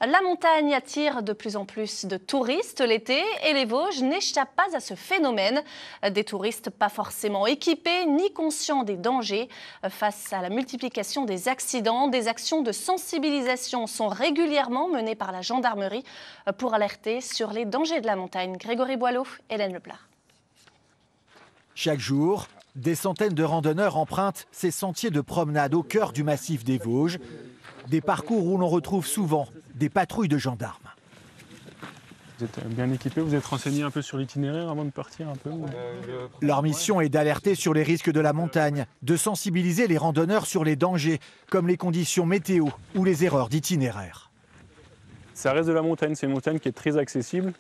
La montagne attire de plus en plus de touristes l'été et les Vosges n'échappent pas à ce phénomène. Des touristes pas forcément équipés ni conscients des dangers. Face à la multiplication des accidents, des actions de sensibilisation sont régulièrement menées par la gendarmerie pour alerter sur les dangers de la montagne. Grégory Boileau, Hélène Leplat. Chaque jour, des centaines de randonneurs empruntent ces sentiers de promenade au cœur du massif des Vosges. Des parcours où l'on retrouve souvent des patrouilles de gendarmes. Vous êtes bien équipés, vous êtes renseignés un peu sur l'itinéraire avant de partir un peu? Leur mission est d'alerter sur les risques de la montagne, de sensibiliser les randonneurs sur les dangers, comme les conditions météo ou les erreurs d'itinéraire. Ça reste de la montagne, c'est une montagne qui est très accessible.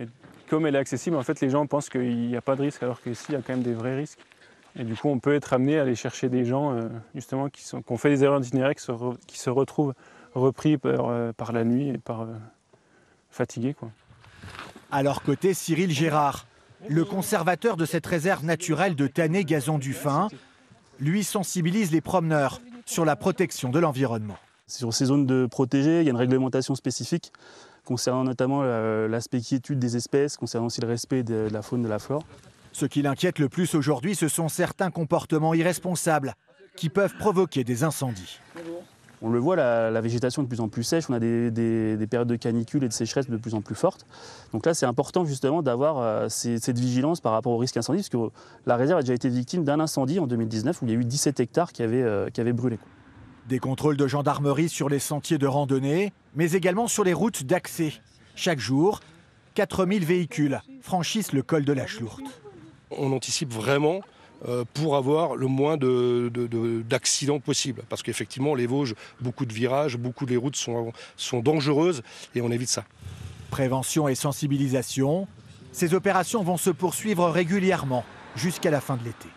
Et comme elle est accessible, en fait, les gens pensent qu'il n'y a pas de risque, alors qu'ici, il y a quand même des vrais risques. Et du coup, on peut être amené à aller chercher des gens justement qui ont fait des erreurs d'itinéraire, qui se retrouvent repris par la nuit et fatigués, quoi. À leur côté, Cyril Gérard, le conservateur de cette réserve naturelle de Tannay-Gazon-du-Fin, lui sensibilise les promeneurs sur la protection de l'environnement. Sur ces zones de protégées, il y a une réglementation spécifique concernant notamment l'aspect quiétude des espèces, concernant aussi le respect de la faune et de la flore. Ce qui l'inquiète le plus aujourd'hui, ce sont certains comportements irresponsables qui peuvent provoquer des incendies. On le voit, la végétation est de plus en plus sèche, on a des périodes de canicule et de sécheresse de plus en plus fortes. Donc là, c'est important justement d'avoir cette vigilance par rapport au risque incendie, parce que la réserve a déjà été victime d'un incendie en 2019 où il y a eu 17 hectares qui avaient brûlé. Des contrôles de gendarmerie sur les sentiers de randonnée, mais également sur les routes d'accès. Chaque jour, 4000 véhicules franchissent le col de la Chlourte. On anticipe vraiment pour avoir le moins d'accidents possible. Parce qu'effectivement, les Vosges, beaucoup de virages, beaucoup des routes sont dangereuses et on évite ça. Prévention et sensibilisation, ces opérations vont se poursuivre régulièrement jusqu'à la fin de l'été.